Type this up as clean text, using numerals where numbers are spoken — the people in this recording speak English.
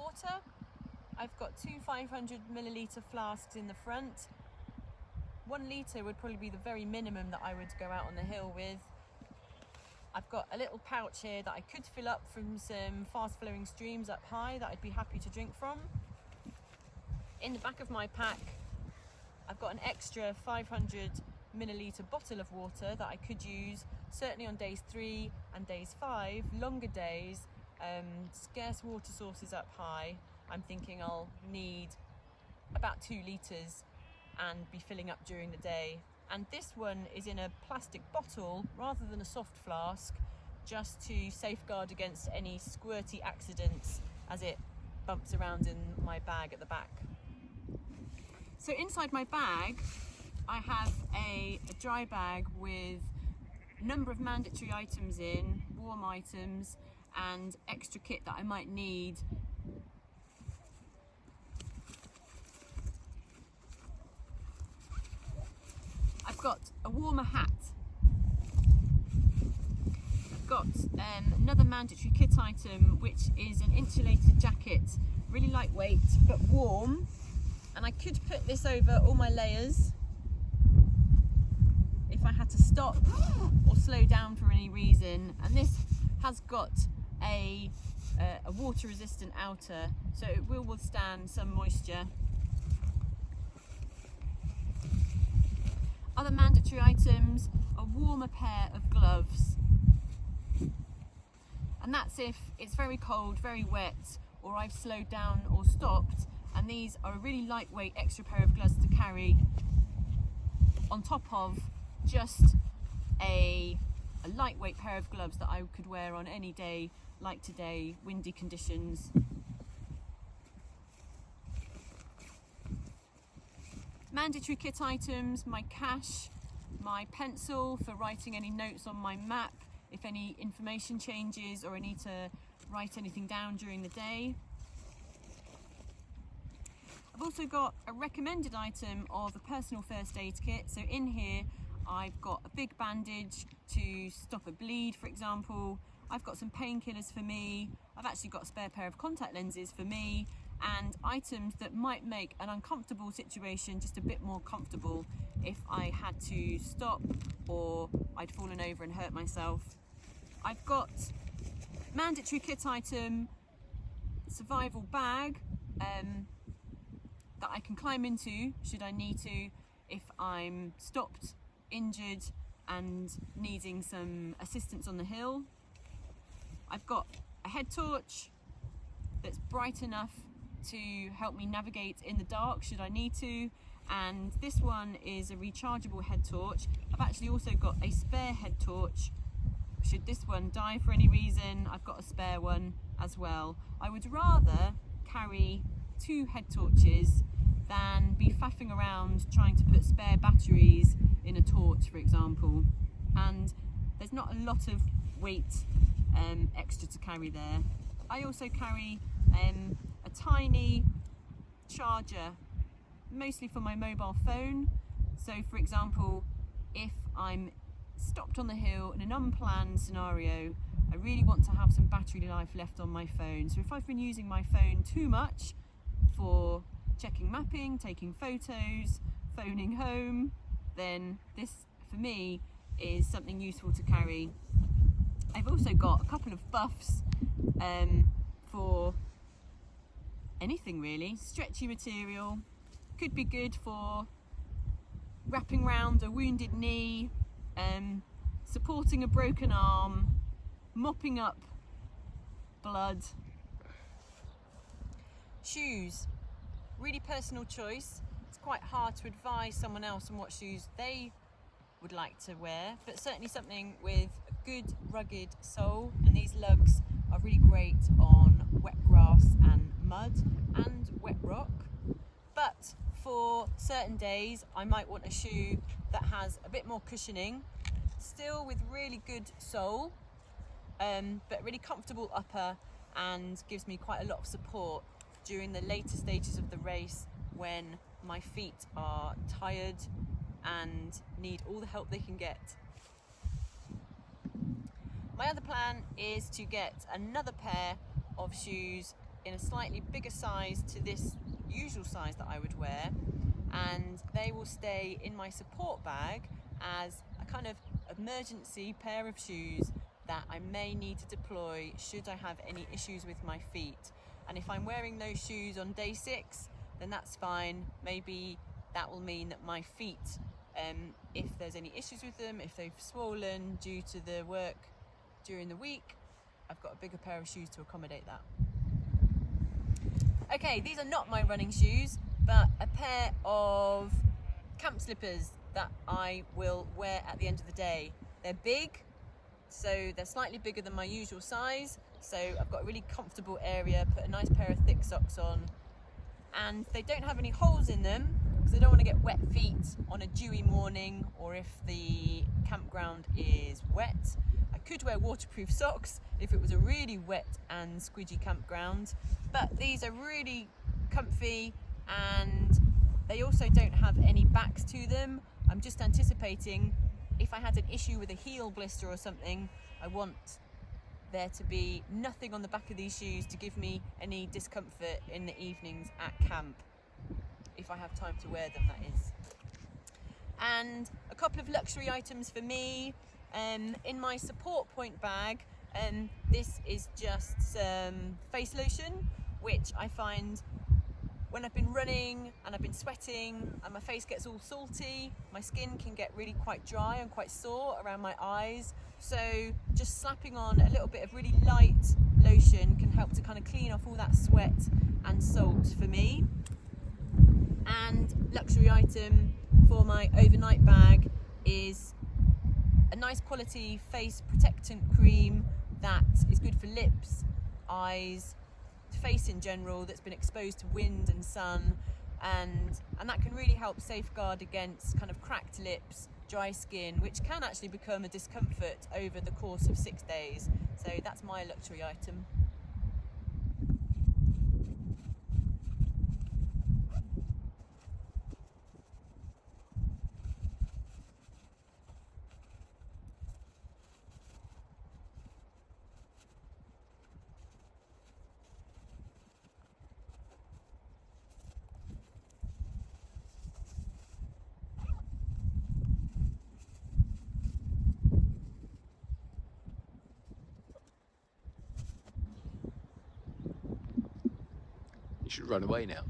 water. I've got two 500ml flasks in the front. 1 litre would probably be the very minimum that I would go out on the hill with. I've got a little pouch here that I could fill up from some fast flowing streams up high that I'd be happy to drink from. In the back of my pack, I've got an extra 500ml bottle of water that I could use certainly on days 3 and days 5, longer days, scarce water sources up high. I'm thinking I'll need about 2 litres and be filling up during the day. And this one is in a plastic bottle rather than a soft flask, just to safeguard against any squirty accidents as it bumps around in my bag at the back. So inside my bag I have a dry bag with a number of mandatory items in, warm items and extra kit that I might need. I've got a warmer hat. I've got another mandatory kit item, which is an insulated jacket, really lightweight but warm, and I could put this over all my layers if I had to stop or slow down for any reason. And this has got a water resistant outer, so it will withstand some moisture. Other mandatory items, a warmer pair of gloves. And that's if it's very cold, very wet, or I've slowed down or stopped, and these are a really lightweight extra pair of gloves to carry on top of just a lightweight pair of gloves that I could wear on any day like today, windy conditions. Mandatory kit items, my cash, my pencil for writing any notes on my map if any information changes or I need to write anything down during the day. I've also got a recommended item of a personal first aid kit. So in here I've got a big bandage to stop a bleed, for example. I've got some painkillers for me. I've actually got a spare pair of contact lenses for me, and items that might make an uncomfortable situation just a bit more comfortable if I had to stop or I'd fallen over and hurt myself. I've got mandatory kit item, survival bag that I can climb into should I need to if I'm stopped, injured and needing some assistance on the hill. I've got a head torch that's bright enough to help me navigate in the dark should I need to, and this one is a rechargeable head torch. I've actually also got a spare head torch should this one die for any reason. I've got a spare one as well. I would rather carry 2 head torches than be faffing around trying to put spare batteries in a torch, for example, and there's not a lot of weight extra to carry there. I also carry a tiny charger, mostly for my mobile phone. So for example, if I'm stopped on the hill in an unplanned scenario, I really want to have some battery life left on my phone. So if I've been using my phone too much for checking mapping, taking photos, phoning home, then this for me is something useful to carry. I've also got a couple of buffs for anything really. Stretchy material, could be good for wrapping around a wounded knee, supporting a broken arm, mopping up blood. Shoes, really personal choice. It's quite hard to advise someone else on what shoes they would like to wear, but certainly something with a good rugged sole, and these lugs are really great on wet grass and mud and wet rock. But for certain days I might want a shoe that has a bit more cushioning, still with really good sole, but really comfortable upper, and gives me quite a lot of support during the later stages of the race when my feet are tired and need all the help they can get. My other plan is to get another pair of shoes in a slightly bigger size to this usual size that I would wear, and they will stay in my support bag as a kind of emergency pair of shoes that I may need to deploy should I have any issues with my feet. And if I'm wearing those shoes on day 6, then that's fine. Maybe that will mean that my feet, if there's any issues with them, if they've swollen due to the work during the week, I've got a bigger pair of shoes to accommodate that. Okay, these are not my running shoes, but a pair of camp slippers that I will wear at the end of the day. They're big, so they're slightly bigger than my usual size, so I've got a really comfortable area, put a nice pair of thick socks on, and they don't have any holes in them because I don't want to get wet feet on a dewy morning or if the campground is wet. I could wear waterproof socks if it was a really wet and squidgy campground, but these are really comfy and they also don't have any backs to them. I'm just anticipating if I had an issue with a heel blister or something, I want there to be nothing on the back of these shoes to give me any discomfort in the evenings at camp, if I have time to wear them, that is. And a couple of luxury items for me. In my support point bag, this is just some face lotion, which I find when I've been running and I've been sweating and my face gets all salty, my skin can get really quite dry and quite sore around my eyes. So just slapping on a little bit of really light lotion can help to kind of clean off all that sweat and salt for me. And luxury item for my overnight bag is a nice quality face protectant cream that is good for lips, eyes, face in general that's been exposed to wind and sun, and that can really help safeguard against kind of cracked lips, dry skin, which can actually become a discomfort over the course of 6 days. So that's my luxury item. You should run away now.